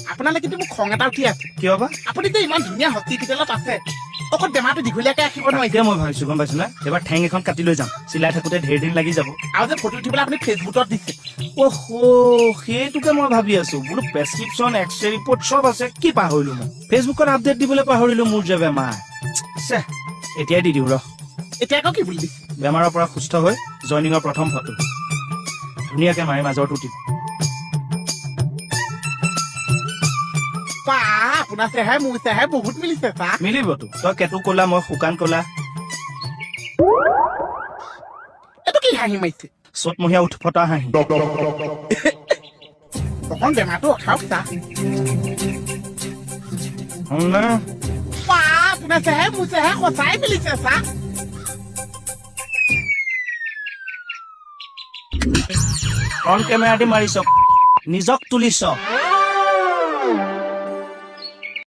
আপোনালে কিন্তু মোক খং এটা উঠি আছে কিয় বা আপুনি যে ইমান ধুনীয়া হস্পিটেলত আছে অকল বেমাৰটো দীঘলীয়াকে ৰাখিব নোৱাৰিছে এতিয়া মই ভাবিছো গম পাইছো না এবাৰ ঠেং এখন কাটি লৈ যাম চিলাই থাকোতে ঢেৰ দিন লাগি যাব আৰু যে ফটো উঠিবলৈ আপুনি ফেচবুকত দিছে অহো সেইটোকে মই ভাবি আছো বোলো প্ৰেছক্ৰিপশ্যন এক্সৰে ৰিপৰ্ট চব আছে কি পাহৰিলো মই ফেচবুকত আপডেট দিবলৈ পাহৰিলো মোৰ যে বেমাৰ এতিয়াই দি দিওঁ ৰ এতিয়া আকৌ কি বুলি দিছে বেমাৰৰ পৰা সুস্থ হৈ জইনিঙৰ প্ৰথম ফটো ধুনীয়াকে মাৰি মাজৰটো দিব আপোনাৰ চেহাই মোৰ চেহাই বহুত মিলিছে চা মিলিবতো তই কেতু কলা মই শুকান কলা এইটো কি হাঁহি মাৰিছে চ'তমহীয়া উঠ ফটা হাঁহি অকণ বেমাৰটো ৰখাওক চা আপোনাৰ চেহাই মোৰ চেহাই সঁচাই মিলিছে চা অন কেমেৰা দি মাৰিছ নিজক তুলিছ